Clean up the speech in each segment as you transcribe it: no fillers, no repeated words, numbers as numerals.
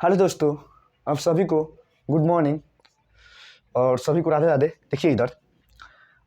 Hello दोस्तों, आप सभी को गुड मॉर्निंग और सभी को राधे राधे। देखिए इधर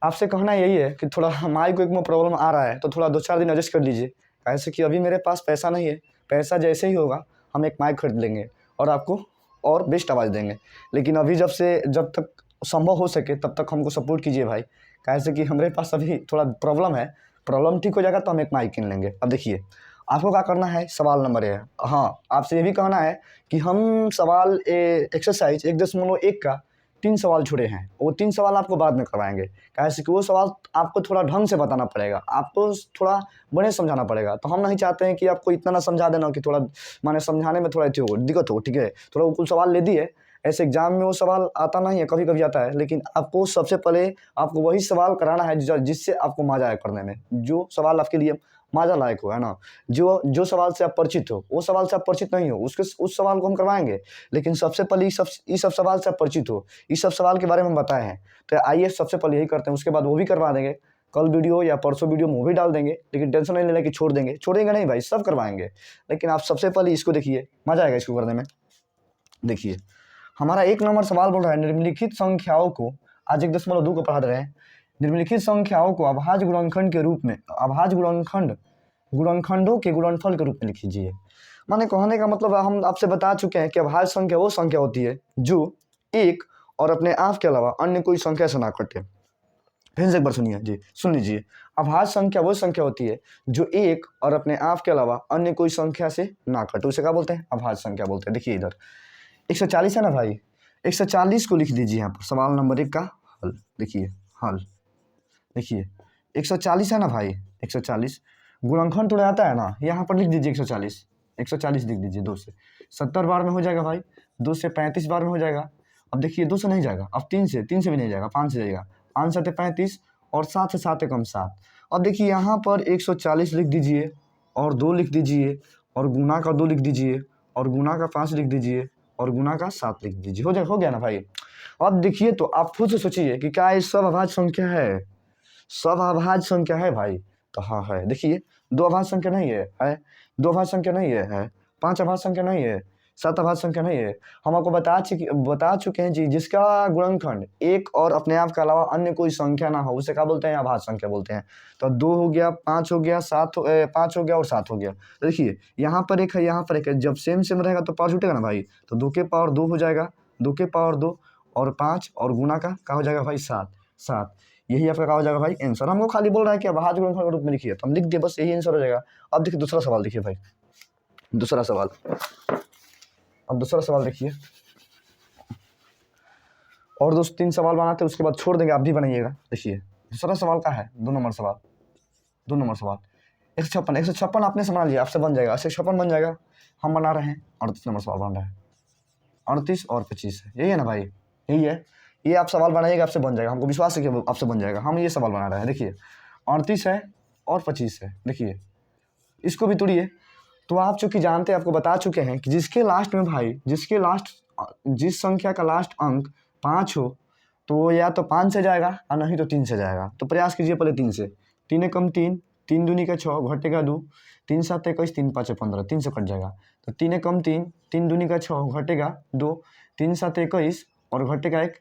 आपसे कहना यही है कि थोड़ा हमारी को एक में प्रॉब्लम आ रहा है तो थोड़ा 2-4 दिन एडजस्ट कर लीजिए। ऐसे कि अभी मेरे पास पैसा नहीं है, पैसा जैसे ही होगा हम एक माइक खरीद लेंगे और आपको और बेस्ट आवाज़ देंगे। लेकिन अभी जब तक संभव हो सके तब तक हमको सपोर्ट कीजिए भाई। कैसे कि हमारे पास अभी थोड़ा प्रॉब्लम है, प्रॉब्लम ठीक हो जाएगा तो हम एक माइक किन लेंगे। अब देखिए आपको क्या करना है, सवाल नंबर है, हाँ आपसे ये भी कहना है कि हम सवाल एक्सरसाइज 1.1 का 3 सवाल छोड़े हैं, वो 3 सवाल आपको बाद में करवाएंगे। कैसे कि वो सवाल आपको थोड़ा ढंग से बताना पड़ेगा, आपको थोड़ा बड़े समझाना पड़ेगा। तो हम नहीं चाहते हैं कि आपको इतना ना समझा देना कि थोड़ा माने समझाने में थोड़ा दिक्कत हो, ठीक है। थोड़ा कुल सवाल ले दिए, ऐसे एग्जाम में वो सवाल आता नहीं है, कभी कभी आता है, लेकिन आपको सबसे पहले आपको वही सवाल कराना है जिससे आपको मजा आए करने में, जो सवाल आपके लिए मजा लायक हो, है ना। जो सवाल से आप परिचित हो, वो सवाल से आप परिचित नहीं हो उस सवाल को हम करवाएंगे। लेकिन सबसे पहले इस सब सवाल से आप परिचित हो, इस सब सवाल के बारे में बताए हैं। तो आइए सबसे पहले यही करते हैं, उसके बाद वो भी करवा देंगे। कल वीडियो या परसों वीडियो में वो भी डाल देंगे, लेकिन टेंशन नहीं लेना कि छोड़ेंगे नहीं भाई, सब करवाएंगे। लेकिन आप सबसे पहले इसको देखिए, मजा आएगा इसको करने में। देखिए हमारा 1 नंबर सवाल बोल रहा है, निम्नलिखित संख्याओं को, आज 1.2 को पढ़ा रहे हैं। निम्नलिखित संख्याओं को अभाज्य गुणनखंड के रूप में, अभाज्य गुणनखंडों के गुणनफल के रूप में लिख लीजिए। माने कहने का मतलब हम आपसे बता चुके हैं कि अभाज्य संख्या वो संख्या होती है जो एक और अपने आप के अलावा अन्य कोई संख्या से ना कटे। फिर से एक बार सुनिए जी, सुन लीजिए। अभाज्य संख्या वो संख्या होती है जो एक और अपने आप के अलावा अन्य कोई संख्या से ना कटे, उसे क्या बोलते हैं, अभाज्य संख्या बोलते हैं। देखिए इधर 140 है ना भाई, 140 को लिख दीजिए यहाँ पर, सवाल नंबर 1 का हल। देखिए हल, देखिए 140 है ना भाई, 140 गुणनखंड थोड़ा आता है ना, यहाँ पर लिख दीजिए 140, 140 लिख दीजिए। 2 से 70 बार में हो जाएगा भाई, 2 से 35 बार में हो जाएगा। अब देखिए 2 से नहीं जाएगा, अब 3 से भी नहीं जाएगा, 5 से जाएगा, 5 7 35 और 7 से 7 कम 7। अब देखिए यहाँ पर 140 लिख दीजिए और 2 लिख दीजिए और गुना का 2 लिख दीजिए और गुना का 5 लिख दीजिए और गुना का 7 लिख दीजिए। हो गया ना भाई। अब देखिए तो आप खुद से सोचिए कि क्या ये सब अभाज्य संख्या है, सब अभाज्य संख्या है भाई। तो हाँ है, देखिए 2 अभाज्य संख्या नहीं है 2 अभाज्य संख्या नहीं है 5 अभाज्य संख्या नहीं है, 7 अभाज्य संख्या नहीं है। हम आपको बता चुके हैं जी, जिसका गुणनखंड एक और अपने आप के अलावा अन्य कोई संख्या ना हो उसे क्या बोलते हैं, अभाज्य संख्या बोलते हैं। तो 2 हो गया, 5 हो गया, 5 हो गया और 7 हो गया। तो देखिए यहाँ पर एक है, यहाँ पर एक है, जब सेम रहेगा तो पावर छूटेगा ना भाई, तो 2 के पावर 2 हो जाएगा, 2 के पावर 2 और 5 और गुना का क्या हो जाएगा भाई, 7। यही आपका क्या हो जाएगा भाई, आंसर। हमको खाली बोल रहा है कि अभाज्य गुणनखंड के रूप में लिखिए, तो हम लिख दिए, बस यही आंसर हो जाएगा। अब देखिए दूसरा सवाल, देखिए भाई दूसरा सवाल। अब दूसरा सवाल देखिए, और दोस्त 3 सवाल बनाते हैं उसके बाद छोड़ देंगे, आप भी बनाइएगा। देखिए दूसरा सवाल का है 2 नंबर सवाल, 2 नंबर सवाल 156 आपने से बना लिया, आपसे बन जाएगा 156 बन जाएगा। हम बना रहे हैं 38 नंबर सवाल बन रहा है, 38 और 25 है, यही है ना भाई, यही है। ये आप सवाल बनाइएगा, आपसे बन जाएगा, हमको विश्वास है कि आपसे बन जाएगा। हम ये सवाल बना रहे हैं, देखिए 38 है और 25 है। देखिए इसको भी तोड़िए। तो आप चूंकि जानते हैं, आपको बता चुके हैं कि जिसके लास्ट में भाई, जिस संख्या का लास्ट अंक 5 हो तो या तो 5 से जाएगा और नहीं तो 3 से जाएगा। तो प्रयास कीजिए पहले 3 से। 3 कम 3, 3 दूनी का 6, घटेगा 2, 3 7 21, 3 5 15, 3 से कट जाएगा। तो 3 कम 3, 3 दूनी का 6, घटेगा 2, 3 7 21 और घटेगा 1,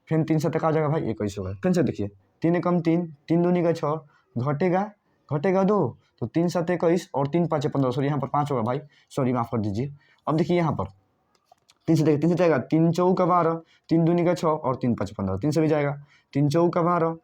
फिर 3 7 का आ जाएगा भाई 21 होगा। फिर से देखिए 3 कम 3, 3 दूनी का 6, घटेगा 2, तो 3 7 21 और 3 5 15, सॉरी यहाँ पर 5 होगा भाई, सॉरी माफ़ कर दीजिए। अब देखिए यहाँ पर 3 से जाएगा, 3 चौका 12, 3 दूनी का 6 और 3 5 15, 3 से भी जाएगा, 3 चौका 12,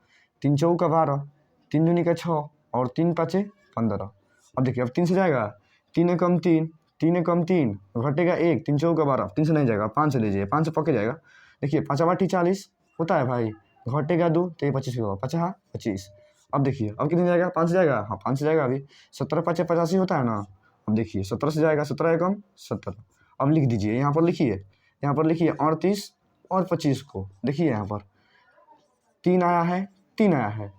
3 चौका 12, 3 दूनी का 6 और 3 5 15। अब देखिए अब 3 से जाएगा, 3 कम 3, 3 कम 3, घटेगा 1, 3 चौका 12, 3 से नहीं जाएगा, 5 से लीजिए, 5 से पक्के जाएगा। देखिए 5 8 40 होता है भाई, घटेगा 2, तो ये 25 होगा, 5 25। अब देखिए अब कितने जाएगा, 5 से जाएगा, हाँ 5 से जाएगा अभी, 17 5 85 होता है ना। अब देखिए 17 से जाएगा, 17 एकम 17। अब लिख दीजिए, यहाँ पर लिखिए, 38 और 25 को देखिए, यहाँ पर 3 आया है, 3 आया है,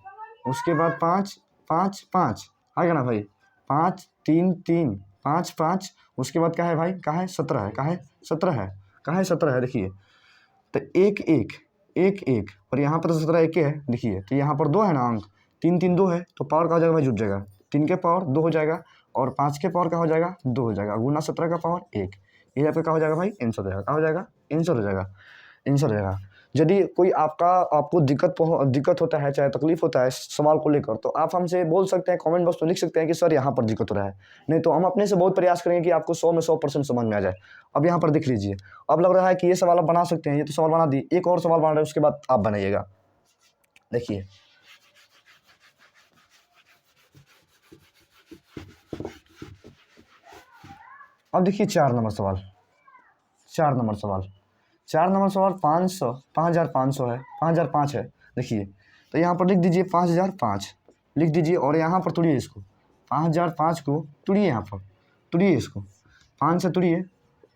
उसके बाद 5 5 5 आएगा ना भाई, 5 3 3 5 5, उसके बाद क्या है भाई, क्या है 17 है, क्या है 17 है, क्या है 17 है। देखिए तो 1 1 1 1 और यहाँ पर 17 1 है। देखिए तो यहाँ पर 2 है ना अंक, 3 3 2 है, तो पावर का हो जाएगा भाई, जुट जाएगा, 3 के पावर 2 हो जाएगा और 5 के पावर का हो जाएगा 2 हो जाएगा, गुना 17 का पावर 1। ये आपका क्या हो जाएगा भाई, आंसर हो जाएगा। क्या हो जाएगा, आंसर हो जाएगा, आंसर हो जाएगा। यदि कोई आपको दिक्कत होता है, चाहे तकलीफ होता है सवाल को लेकर, तो आप हमसे बोल सकते हैं, कमेंट बॉक्स में लिख सकते हैं कि सर यहाँ पर दिक्कत हो रहा है। नहीं तो हम अपने से बहुत प्रयास करेंगे कि आपको 100 में 100% समझ में आ जाए। अब यहाँ पर देख लीजिए, अब लग रहा है कि ये सवाल आप बना सकते हैं, ये तो सवाल बना दिए, एक और सवाल बना रहे हैं, उसके बाद आप बनाइएगा। देखिए अब देखिए 4 नंबर सवाल, 4 नंबर सवाल, 4 नंबर सवाल 500 5500 है, 5005 है। देखिए तो यहाँ पर लिख दीजिए 5005 लिख दीजिए, और यहाँ पर तोड़िए इसको, 5005 को तोड़िए, यहाँ पर तोड़िए इसको, 5 से तोड़िए,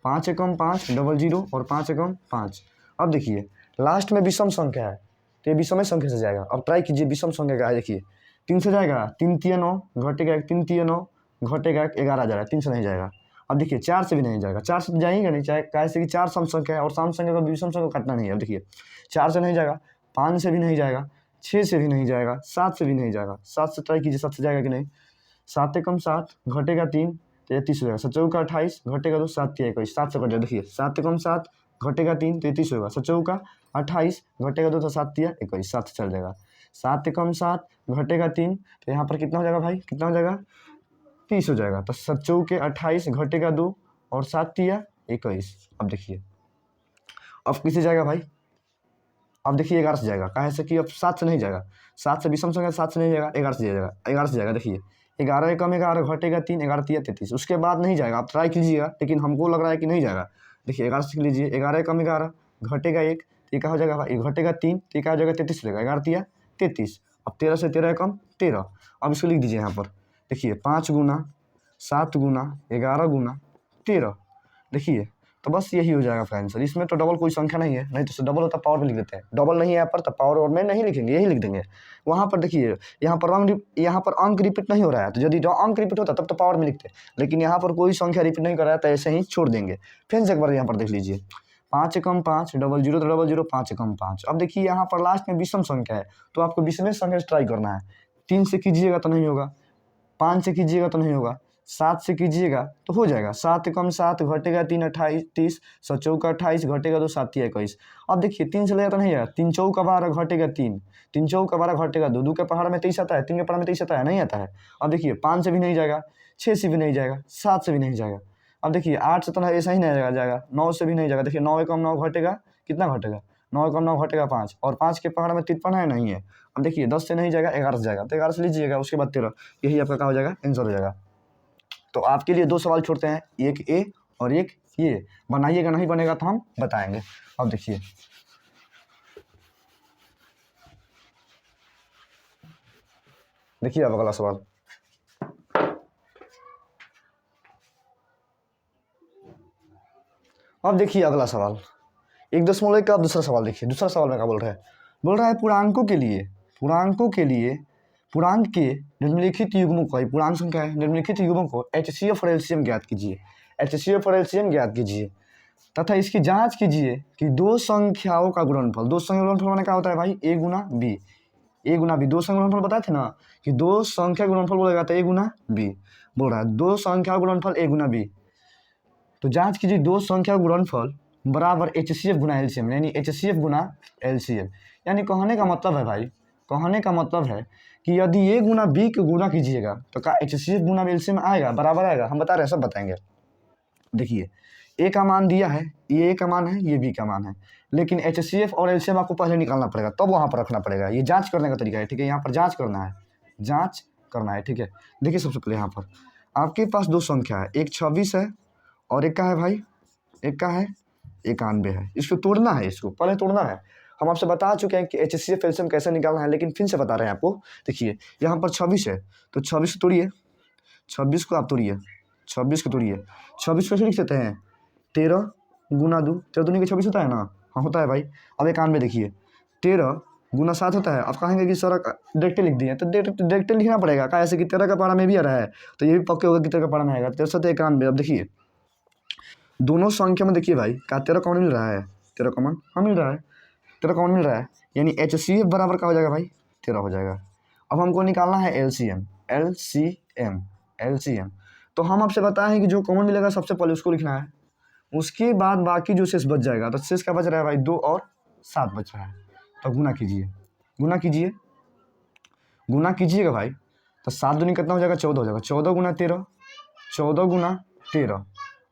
5 एकम 5 डबल 0 और 5 एकम 5। अब देखिए लास्ट में विषम संख्या है, तो ये विषम संख्या से जाएगा। अब ट्राई कीजिए विषम संख्या का है, देखिए 3 से जाएगा, 3 तिया 9 घटेगा 1, 3 तिया 9 घटेगा 11 आ जाएगा, 3 से नहीं जाएगा। अब देखिए 4 से भी नहीं जाएगा, 4 से जाएगा नहीं, चाहे कैसे कि 4 सम संख्या है और सम संख्या का विषम संख्या काटना नहीं है। अब देखिए 4 से नहीं जाएगा, 5 से भी नहीं जाएगा, 6 से भी नहीं जाएगा, 7 से भी नहीं जाएगा। 7 से ट्राई कीजिए, 7 से जाएगा कि नहीं, 7 एकम 7 घटेगा 3 तो 31 हो जाएगा, 7 का 28 घटेगा 2 7 तिया 21, 7 से कट जाएगा। देखिए 7 एकम 7 घटेगा 3 तो 33 होगा, 7 का 28 घटेगा 2 तो 7 तिया 21, 7 से चल जाएगा। 7 एकम 7 घटेगा 3 तो यहाँ पर कितना हो जाएगा भाई, कितना हो जाएगा, 30 हो जाएगा। तो 7 के 28 घटेगा 2 और 7 तिया 21। अब देखिए अब किससे जाएगा भाई, अब देखिए 11 से जाएगा, कहाँ से कि अब 7 से नहीं जाएगा, 7 से विषम संख्या 7 से नहीं जाएगा, 11 से जाएगा, 11 से जाएगा। देखिए 11 एकम 11 घटेगा 3, 11 तिया 33, उसके बाद नहीं जाएगा। आप ट्राई कीजिएगा, लेकिन हमको लग रहा है कि नहीं जाएगा। देखिए 11 से लीजिए, 11 एकम 11 घटेगा 1 तो ये क्या हो जाएगा भाई, घटेगा 3 तो ये क्या हो जाएगा 33 हो जाएगा, 11 तिया 33। अब 13 से 13 एकम 13, अब इसको लिख दीजिए यहाँ पर। देखिए 5 गुना 7 गुना 11 गुना 13, देखिए तो बस यही हो जाएगा आपका आंसर। इसमें तो डबल कोई संख्या नहीं है, नहीं तो डबल होता पावर में लिख देते हैं, डबल नहीं है यहाँ पर तो पावर और में नहीं लिखेंगे, यही लिख देंगे। वहाँ पर देखिए यहाँ पर अंक रिपीट नहीं हो रहा है, तो यदि अंक रिपीट होता तब तो पावर में लिखते, लेकिन यहाँ पर कोई संख्या रिपीट नहीं कर रहा है तो ऐसे ही छोड़ देंगे। फिर से एक बार यहाँ पर देख लीजिए, 5 एकम 5 डबल 0 तो डबल 0 5 एकम 5। अब देखिए यहाँ पर लास्ट में विषम संख्या है, तो आपको विषम संख्या से ट्राई करना है। 3 से कीजिएगा तो नहीं होगा, 5 से कीजिएगा तो नहीं होगा, 7 से कीजिएगा तो हो जाएगा। 7 एकम 7 घटेगा 3 28 30, 7 का 28 घटेगा 2 7 तिया 21। अब देखिए 3 से लेगा तो नहीं जाएगा, 3 चौका 12 घटेगा 3, 3 चौका 12 घटेगा 2, 2 के पहाड़ में 23 आता है, 3 के पहाड़ में 23 आता है, नहीं आता है। अब देखिए 5 से भी नहीं जाएगा, 6 से भी नहीं जाएगा, 7 से भी नहीं जाएगा। अब देखिए 8 से तो ऐसा ही नहीं जाएगा, 9 से भी नहीं जाएगा। देखिए 9 एकम 9 घटेगा, कितना घटेगा, 9 एकम 9 घटेगा 5, और 5 के पहाड़ में 53 है, नहीं है। अब देखिए 10 से नहीं जाएगा, 11 से जाएगा, तो 11 से लीजिएगा, उसके बाद 13, यही आपका क्या हो जाएगा, आंसर हो जाएगा। तो आपके लिए 2 सवाल छोड़ते हैं, एक ए और एक ये, बनाइएगा, नहीं बनेगा तो हम बताएंगे। अब देखिए अब अगला सवाल, अब देखिए अगला सवाल 1.1 का। अब दूसरा सवाल देखिए, दूसरा सवाल में क्या बोल रहा है, पूर्णांकों के लिए पूर्णांक के निम्नलिखित युग्मों को, पूर्णांक संख्या है, निम्नलिखित युग्मों को HCF और LCM ज्ञात कीजिए, HCF और LCM ज्ञात कीजिए तथा इसकी जांच कीजिए कि दो संख्याओं का गुणनफल, दो संख्या गुणनफल माने क्या होता है भाई, A Guna B, A Guna B, दो संख्या गुणनफल बताए थे ना कि दो संख्या गुणनफल बोलेगा तो A गुना B, बोल रहा है दो संख्या गुणनफल A गुना B। तो जांच कीजिए दो संख्या गुणनफल बराबर HCF गुना LCM, यानी HCF गुना LCM। यानी कहने का मतलब है भाई, कहने का मतलब है कि यदि A गुना B को गुना कीजिएगा तो क्या HCF गुना LCM आएगा, बराबर आएगा। हम बता रहे हैं, सब बताएंगे। देखिए A का मान दिया है, ये A का मान है, ये B का मान है, लेकिन HCF और LCM आपको पहले निकालना पड़ेगा, तब वहाँ पर रखना पड़ेगा। ये जांच करने का तरीका है, ठीक है। यहाँ पर जांच करना है, ठीक है। देखिए सबसे पहले यहाँ पर आपके पास दो संख्या है, एक 26 है और एक का है भाई, एक का है 91 है। इसको तोड़ना है, इसको पहले तोड़ना है। हम आपसे बता चुके हैं कि HCF LCM कैसे निकालना है, लेकिन फिर से बता रहे हैं आपको। देखिए यहाँ पर 26 है, तो 26 को तोड़िए, 26 को आप तोड़िए, 26 को तोड़िए, 26 को लिख देते हैं 13 गुना 2, 13 दूनी के 26 होता है ना, हाँ होता है भाई। अब 91 देखिए 13 गुना 7 होता है। अब कहेंगे कि सर डायरेक्ट लिख दिए, तो डायरेक्ट लिखना पड़ेगा, क्या ऐसे कि 13 का पारा में भी आ रहा है, तो ये भी पक्के होगा कि 13 का पारा में आएगा, 13 91। अब देखिए दोनों संख्या में देखिए भाई क्या 13 कॉमन मिल रहा है, 13 कॉमन हाँ मिल रहा है, 13 कॉमन मिल रहा है, यानी HCF बराबर क्या हो जाएगा भाई, 13 हो जाएगा। अब हमको निकालना है LCM। तो हम आपसे बताएं कि जो कॉमन मिलेगा सबसे पहले उसको लिखना है, उसके बाद बाकी जो शेष बच जाएगा, तो शेष क्या बच रहा है भाई 2 और 7 बच रहा है। तो गुना कीजिए, गुना कीजिए, गुना कीजिएगा भाई, तो 7 दूनी कितना हो जाएगा 14 हो जाएगा। 14 गुना 13, 14 गुना 13,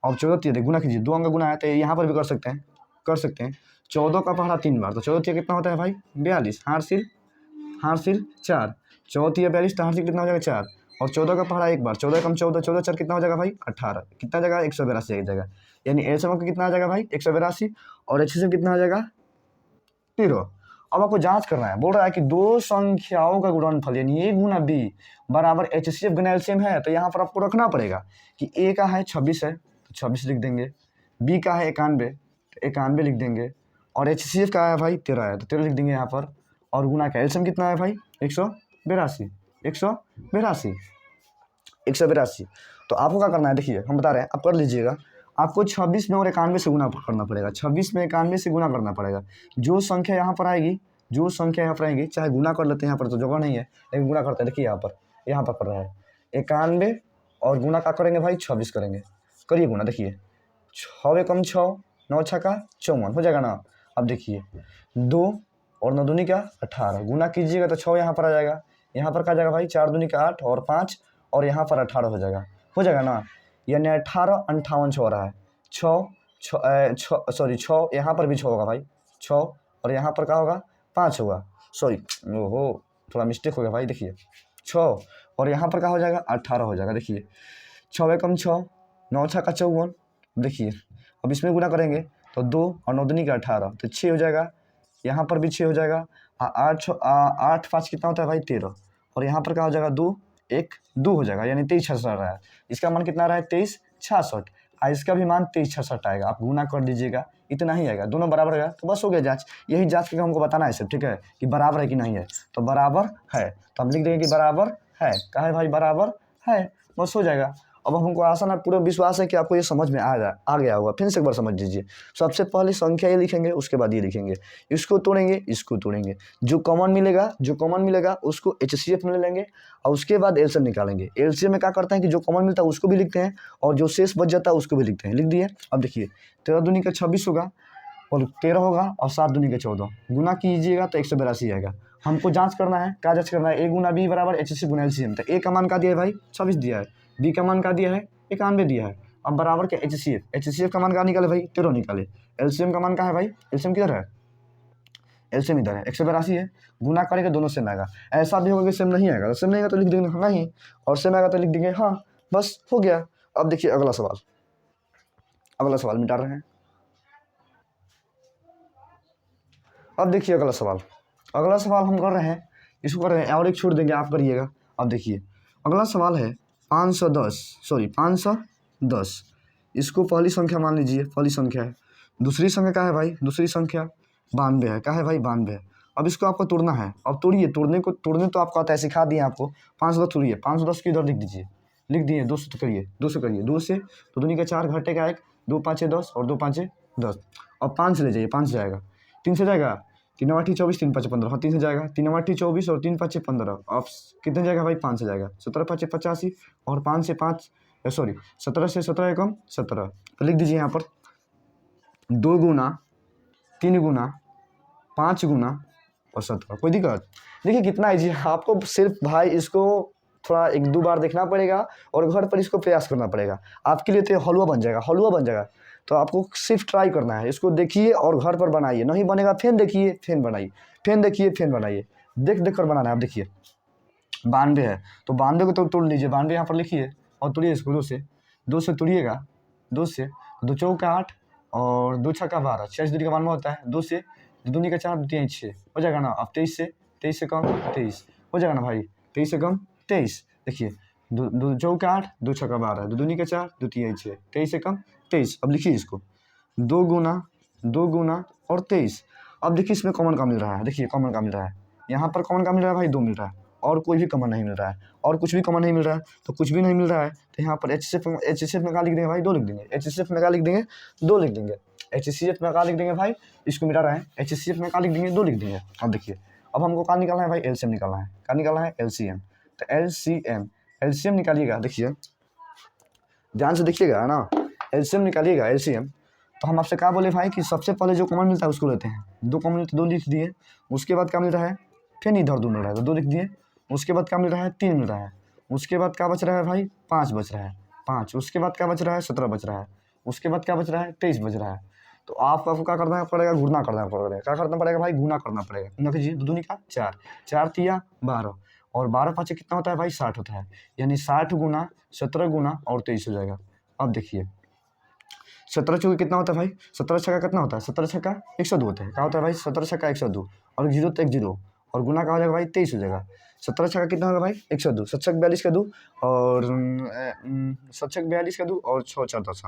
अब 14 13 गुना कीजिए, 2 अंक गुना है तो यहाँ पर भी कर सकते हैं, कर सकते हैं। 14 का पहाड़ा 3 बार, तो 14 3 कितना होता है भाई 42, हारसिल 4, 14 42, तो हारसिल कितना हो जाएगा 4, और 14 का पहाड़ा एक बार, 14 कम 14, 14 4 कितना हो जाएगा भाई 18, कितना जाएगा 182 एक जगह, यानी एलसीएम का कितना आ जाएगा भाई 182, और एचसीएफ कितना आ जाएगा 13। अब आपको जांच करना है, बोल रहा है कि दो संख्याओं का गुणनफल यानी ए गुना बी बराबर एचसीएफ गुना एलसीएम है, तो यहाँ पर आपको रखना पड़ेगा कि ए का है 26 है तो 26 लिख देंगे, बी का है 91 तो 91 लिख देंगे, और एचसीएफ का है भाई 13 है तो 13 लिख देंगे यहाँ पर, और गुना का एलसीएम कितना है भाई 182, 182, 182। तो आपको क्या करना है, देखिए हम बता रहे हैं, आप कर लीजिएगा। आपको 26 में और 91 से गुना करना पड़ेगा, 26 में 91 से गुना करना पड़ेगा। जो संख्या यहाँ पर आएगी, जो संख्या यहाँ पर आएगी, चाहे गुना कर लेते हैं, यहाँ पर तो जगह नहीं है लेकिन गुना करते हैं, देखिए यहाँ पर कर रहा है 91 और गुना का करेंगे भाई 26 करेंगे, करिए गुना, देखिए 6 कम 6, 9 छक्का 54 हो जाएगा ना। अब देखिए 2 और 9 दूनी का 18, गुना कीजिएगा तो 6 यहाँ पर आ जाएगा, यहाँ पर क्या जाएगा भाई 4 दूनी का 8 और 5, और यहाँ पर 18 हो जाएगा ना, यानी 18 58 हो रहा है। 6 यहाँ पर भी 6 होगा भाई, 6 और यहाँ पर क्या होगा 5 होगा, सॉरी ओहो थोड़ा मिस्टेक हो गया भाई, देखिए 6 और यहाँ पर क्या हो जाएगा 18 हो जाएगा। देखिए 6 कम 6, 9 छक्का 54, देखिए अब इसमें गुना करेंगे तो 2 और 9 दूनी का 18 तो 6 हो जाएगा, यहाँ पर भी 6 हो जाएगा, 8 5 कितना होता है भाई 13, और यहाँ पर क्या हो जाएगा 2 1 2 हो जाएगा, यानी 23 66 रहा है। इसका मान कितना रहा है 23 66, इसका भी मान 23 66 आएगा। आप गुना कर दीजिएगा, इतना ही आएगा, दोनों बराबर आएगा तो बस हो गया जांच। यही जांच करके हमको बताना है सब, ठीक है कि बराबर है कि नहीं है, तो बराबर है तो हम लिख देंगे कि बराबर है, कहा है भाई बराबर है, बस हो जाएगा। अब हमको आसान है, पूरा विश्वास है कि आपको ये समझ में आ गया होगा। फिर से एक बार समझ लीजिए, सबसे पहले संख्या ये लिखेंगे, उसके बाद ये लिखेंगे, इसको तोड़ेंगे इसको तोड़ेंगे, जो कॉमन मिलेगा उसको एचसीएफ में ले लेंगे, और उसके बाद एलसीएम निकालेंगे। एलसीएम में क्या करते हैं कि जो कॉमन मिलता है उसको भी लिखते हैं, और जो शेष बच जाता है उसको भी लिखते हैं। लिख दिए। अब देखिए 13 दूनी का 26 होगा और 13 होगा, और 7 दूनी का 14, गुना कीजिएगा तो 182 आएगा। हमको जांच करना है, क्या जांच करना है, ए गुना बी बराबर एचसीएफ गुना एलसीएम। तो ए का मान क्या दिया है भाई 26 दिया है, बी का मान क्या दिया है 91 दिया है, अब बराबर के एचसीएफ का मान क्या निकाले भाई 13 निकाले, एलसीएम का मान क्या है भाई, एलसीएम किधर है, एलसीएम इधर है 182 है, गुना करेंगे दोनों सेम आएगा। ऐसा भी होगा कि सेम नहीं आएगा, तो सेम नहीं आएगा तो लिख देंगे नहीं, और सेम आएगा तो लिख देंगे हाँ, बस हो गया। अब देखिए अगला सवाल मिटा रहे हैं। अब देखिए अगला सवाल हम कर रहे हैं, इसको कर रहे हैं और एक छोड़ देंगे, आप करिएगा। अब देखिए अगला सवाल है 510, इसको पहली संख्या मान लीजिए, पहली संख्या है। दूसरी संख्या क्या है भाई, दूसरी संख्या 92 है, क्या है भाई 92 है। अब इसको आपको तोड़ना है, अब तोड़िए, तोड़ने तो आपको आता है, सिखा दिए आपको। 510 तोड़िए, 510 की इधर लिख दीजिए, लिख दिए, 200 करिए, 200 करिए, 2 से तो दूनी का 4 घटेगा 1, 2 5 10 और 2 5 10, और 5 से ले जाइए, 5 से जाएगा, 3 से जाएगा, 3 8 24, 3 5 15, हाँ 3 से जाएगा, 3 8 24 और 3 5 15, अब कितने जाएगा भाई 5 से जाएगा, 17 5 85 और 5 से 5 सॉरी 17 से 17 एकम 17, तो लिख दीजिए यहाँ पर 2 गुना 3 गुना 5 गुना और 17। कोई दिक्कत देखिए कितना ईजी है, आपको सिर्फ भाई इसको थोड़ा 1-2 बार देखना पड़ेगा और घर पर इसको प्रयास करना पड़ेगा, आपके लिए तो हलवा बन जाएगा। तो आपको सिर्फ ट्राई करना है, इसको देखिए और घर पर बनाइए, नहीं बनेगा फिर देखिए फिर बनाइए, फिर देखिए फिर बनाइए, देख कर बनाना है। आप देखिए 92 है तो 92 को तो तोड़ लीजिए, 92 यहाँ पर लिखिए और तोड़िए इसको, 2 से तोड़िएगा, 2 से 2 चौका 8 और 2 छक्का 12, 6 दूरी का मान में होता है, 2 से 2 दूनी का 4 2 6 हो जाएगा ना। अब 23 से कम 23 हो जाएगा ना भाई, 23 से कम 23, देखिए 2 चौका 8 2 छक्का 12, 2 दूनी का 4 2 3 6, 23 से कम 23। अब लिखिए इसको 2 गुना और 23। अब देखिए इसमें कॉमन का मिल रहा है, देखिए कॉमन का मिल रहा है, यहाँ पर कॉमन का मिल रहा है भाई 2 मिल रहा है, और कोई भी कॉमन नहीं मिल रहा है, और कुछ भी कॉमन नहीं मिल रहा है, तो कुछ भी नहीं मिल रहा है तो यहाँ पर एचसीएफ में क्या लिख देंगे भाई 2 लिख देंगे, एचसीएफ में क्या लिख देंगे 2 लिख देंगे, एचसीएफ में क्या लिख देंगे भाई, इसको मिटा रहे हैं, एचसीएफ में क्या लिख देंगे 2 लिख देंगे। अब देखिए अब हमको क्या निकालना है भाई, एलसीएम निकालना है, क्या निकालना है एलसीएम, तो एलसीएम निकालिएगा, देखिए ध्यान से देखिएगा है ना, एलसीएम निकालिएगा, एलसीएम तो हम आपसे क्या बोले भाई कि सबसे पहले जो कॉमन मिलता है उसको लेते हैं। 2 कॉमन मिलता है, 2 लिख दिए। उसके बाद क्या मिल रहा है, फिर इधर 2 मिल रहा है तो 2 लिख दिए। उसके बाद क्या मिल रहा है, 3 मिल रहा है। उसके बाद क्या बच रहा है भाई, 5 बच रहा है, 5। उसके बाद क्या बच रहा है, 17 बच रहा है। उसके बाद क्या बच रहा है, 23 बच रहा है। तो आपको क्या करना पड़ेगा, गुणा करना पड़ेगा। क्या करना पड़ेगा भाई, गुणा करना पड़ेगा। गुणा कीजिए, 2 दूनी का 4, 4 तिया 12 और 12 पाँचे कितना होता है भाई, 60 होता है। यानी 60 गुना 17 गुना और 23 हो जाएगा। अब देखिए 17 चौके कितना होता है भाई, 17 छक्का कितना होता है, 17 छक्का 102 होता है। क्या होता है भाई, 17 छक्का 102 और 0 तो 1 0 और गुना का हो जाएगा भाई 23 हो जाएगा। 17 छक्का कितना होगा भाई, 102, 7 छक्का 42 का 2 और 7 छक्का 42 का 2 और 6 4 10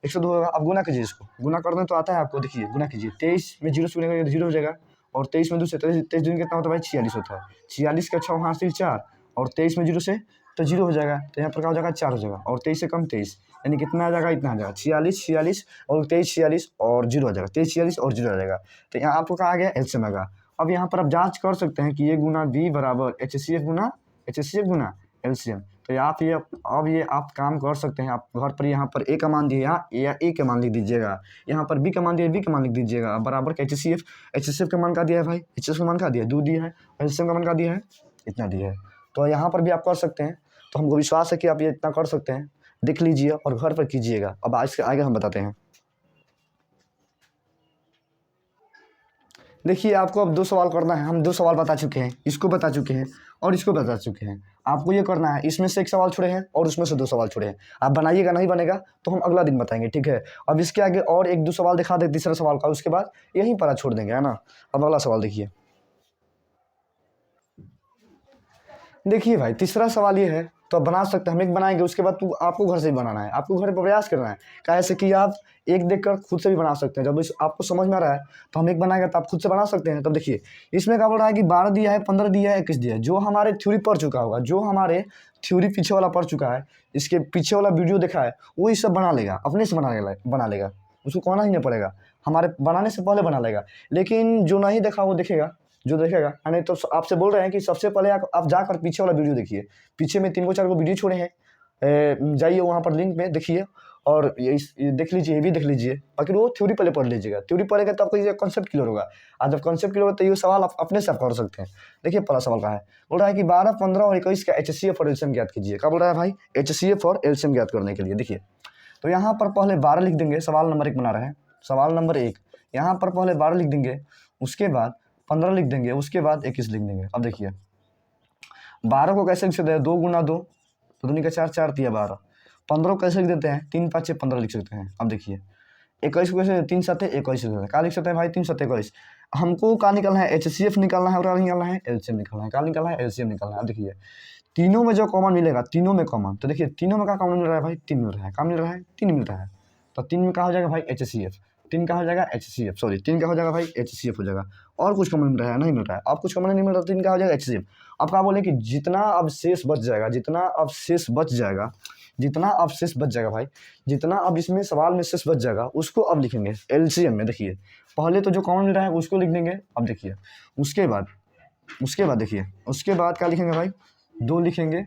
102 होगा। अब गुना कीजिए, इसको गुना करना तो आता है आपको। देखिए गुना कीजिए, 23 में 0 से गुना 0 हो जाएगा और 23 में 2 से 23 दिन कितना होता है भाई, 46 होता है। 46 का 6 हासिल 4 और 23 में 0 से तो 0 हो जाएगा। तो यहाँ पर क्या हो जाएगा, 4 हो जाएगा और 23 से कम 23, यानी कितना आ जाएगा, इतना आ जाएगा 46 46 और 23 46 और 0 आ जाएगा, 23 46 और 0 आ जाएगा। तो यहाँ आपको क्या आ गया, एलसीएम आ गया। अब यहाँ पर आप जांच कर सकते हैं कि ये गुना बी बराबर HCF गुना एलसीएम। तो ये आप काम कर सकते हैं। आप घर पर यहाँ पर ए का मान दिए, यहाँ ए का मान लिख दीजिएगा, यहाँ पर बी का मान दिया, बी का मान लिख दीजिएगा। बराबर का HCF का मान का दिया है भाई, HCF का मान का दिया 2 दिया है, एलसीएम का मान का दिया है, इतना दिया है। तो यहाँ पर भी आप कर सकते हैं। तो हमको विश्वास है कि आप ये इतना कर सकते हैं। देख लीजिए और घर पर कीजिएगा। अब आज के आगे हम बताते हैं। देखिए आपको अब 2 सवाल करना है। हम 2 सवाल बता चुके हैं, इसको बता चुके हैं और इसको बता चुके हैं। आपको ये करना है, इसमें से 1 सवाल छोड़े हैं और उसमें से 2 सवाल छोड़े हैं। आप बनाइएगा, नहीं बनेगा तो हम अगला दिन बताएंगे, ठीक है। अब इसके आगे और 1-2 सवाल दिखा दे, तीसरा सवाल का, उसके बाद यहीं पर छोड़ देंगे, है ना। अब अगला सवाल देखिए। देखिए भाई तीसरा सवाल ये है, तो आप बना सकते हैं। हम एक बनाएंगे, उसके बाद आपको घर से ही बनाना है, आपको घर पर प्रयास करना है। कैसे कि आप एक देखकर खुद से भी बना सकते हैं। जब आपको समझ में आ रहा है तो हम एक बनाएंगे तो आप खुद से बना सकते हैं। तब देखिए इसमें क्या बोल रहा है कि 12 दिया है, 15 दिया है, 21 दिया है। जो हमारे थ्योरी पढ़ चुका होगा, जो हमारे थ्योरी पीछे वाला पढ़ चुका है, इसके पीछे वाला वीडियो देखा है, वो ये सब बना लेगा, अपने से बना लेगा। उसको कहना ही नहीं पड़ेगा, हमारे बनाने से पहले बना लेगा। लेकिन जो नहीं देखा वो देखेगा, जो देखेगा। नहीं तो आपसे बोल रहे हैं कि सबसे पहले आप जाकर पीछे वाला वीडियो देखिए। पीछे में 3 4 वीडियो छोड़े हैं, जाइए वहाँ पर लिंक में देखिए और ये देख लीजिए, ये भी देख लीजिए। बाकी वो थ्योरी पहले पढ़ लीजिएगा। थ्योरी पढ़ेगा तो आपको ये कॉन्सेप्ट क्लियर होगा। आज जब कॉन्सेप्ट क्लियर होगा तो ये सवाल आप अपने से आप कर सकते हैं। देखिए पहला सवाल का है, बोल रहा है कि 12, 15 और 21 का HCF और एलसीएम ज्ञात कीजिए। क्या बोल रहा है भाई, HCF और एलसीएम ज्ञात करने के लिए। देखिए तो यहाँ पर पहले 12 लिख देंगे, सवाल नंबर 1 बना रहे हैं। सवाल नंबर 1 यहाँ पर पहले 12 लिख देंगे, उसके बाद 15 लिख देंगे, उसके बाद 21 लिख देंगे। अब देखिए 12 को कैसे लिख सकते हैं, 2 गुना 2 तो 2 का 4, 4 तिया 12। 15 को कैसे लिख देते हैं, 3 5 15 लिख सकते हैं। अब देखिए 21 को कैसे, 3 7 21 लिख सकते हैं। क्या लिख सकते हैं भाई, 3 7 21। हमको क्या निकालना है, HCF निकालना है और क्या निकालना है, एलसीएम निकालना है। क्या निकालना है, एलसीएम निकालना है। अब देखिए तीनों में जो कॉमन मिलेगा, तीनों में कॉमन, तो देखिए तीनों में क्या कॉमन मिल रहा है भाई, 3 मिल रहा है। क्या मिल रहा है, 3 मिल रहा है। तो 3 में क्या हो जाएगा भाई, HCF। 3 का हो जाएगा HCF, सॉरी 3 का हो जाएगा भाई HCF हो जाएगा। और कुछ कॉमन मिल रहा है, नहीं मिल रहा है। अब कुछ कॉमन नहीं मिल रहा, 3 का हो जाएगा HCF। अब क्या बोले कि जितना अवशेष बच जाएगा, जितना अवशेष बच जाएगा, जितना अवशेष बच जाएगा भाई, जितना अब इसमें सवाल में शेष बच जाएगा उसको अब लिखेंगे एलसीएम में। देखिए पहले तो जो कॉमन मिल रहा है उसको लिख देंगे। अब देखिए उसके बाद देखिए उसके बाद क्या लिखेंगे भाई, 2 लिखेंगे,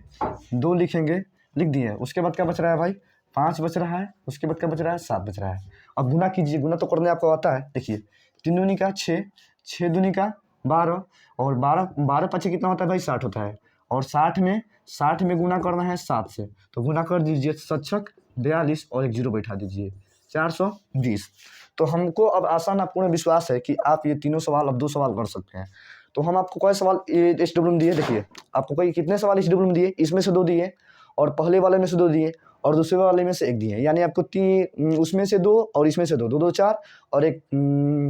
2 लिखेंगे, लिख दिए। उसके बाद क्या बच रहा है भाई, 5 बच रहा है। उसके बाद क्या बच रहा है, 7 बच रहा है। अब गुना कीजिए, गुना तो करने आपको आता है। देखिए 3 दूनी का 6, 6 दूनी का 12 और 12 5 कितना होता है भाई, 60 होता है। और 60 में गुना करना है 7 से, तो गुना कर दीजिए, 7 छक 42 और 1 0 बैठा दीजिए, 420। तो हमको अब आसान पूर्ण विश्वास है कि आप ये तीनों सवाल अब 2 सवाल कर सकते हैं। तो हम आपको कोई सवाल HW में दिए, देखिए आपको कोई कितने सवाल HW में दिए, इसमें से 2 दिए और पहले वाले में से 2 दिए और दूसरे वाले में से 1 दिए। यानी आपको उसमें से 2 और इसमें से 2, 2 2 4 और 1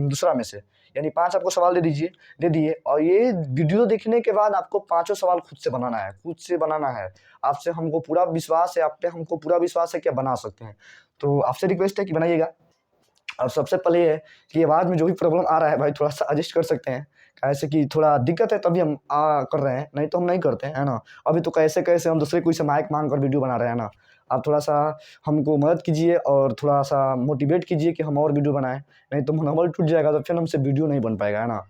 दूसरा में से, यानी 5 आपको सवाल दे दिए। और ये वीडियो देखने के बाद आपको 5 सवाल खुद से बनाना है, खुद से बनाना है। आपसे हमको पूरा विश्वास है, आप पे हमको पूरा विश्वास है कि आप बना सकते हैं। तो आपसे रिक्वेस्ट है कि बनाइएगा। और सबसे पहले ये है कि आवाज़ में जो भी प्रॉब्लम आ रहा है भाई, थोड़ा सा एडजस्ट कर सकते हैं। कैसे कि थोड़ा दिक्कत है तभी हम कर रहे हैं, नहीं तो हम नहीं करते हैं, है ना। अभी तो कैसे हम दूसरे कोई से माइक मांग कर वीडियो बना रहे हैं ना। आप थोड़ा सा हमको मदद कीजिए और थोड़ा सा मोटिवेट कीजिए कि हम और वीडियो बनाएं, नहीं तो मनोबल टूट जाएगा तो फिर हमसे वीडियो नहीं बन पाएगा, है ना।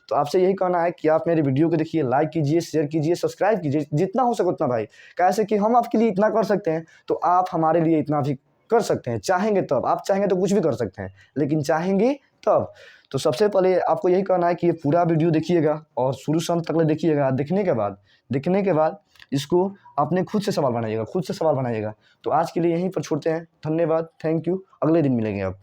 तो आपसे यही कहना है कि आप मेरे वीडियो को देखिए, लाइक कीजिए, शेयर कीजिए, सब्सक्राइब कीजिए, जितना हो सके उतना भाई। कैसे कि हम आपके लिए इतना कर सकते हैं तो आप हमारे लिए इतना भी कर सकते हैं, चाहेंगे तब। आप चाहेंगे तो कुछ भी कर सकते हैं, लेकिन चाहेंगे तब। तो सबसे पहले आपको यही करना है कि ये पूरा वीडियो देखिएगा और शुरू से अंत तक देखिएगा। देखने के बाद इसको अपने खुद से सवाल बनाइएगा, तो आज के लिए यहीं पर छोड़ते हैं। धन्यवाद, थैंक यू, अगले दिन मिलेंगे अब।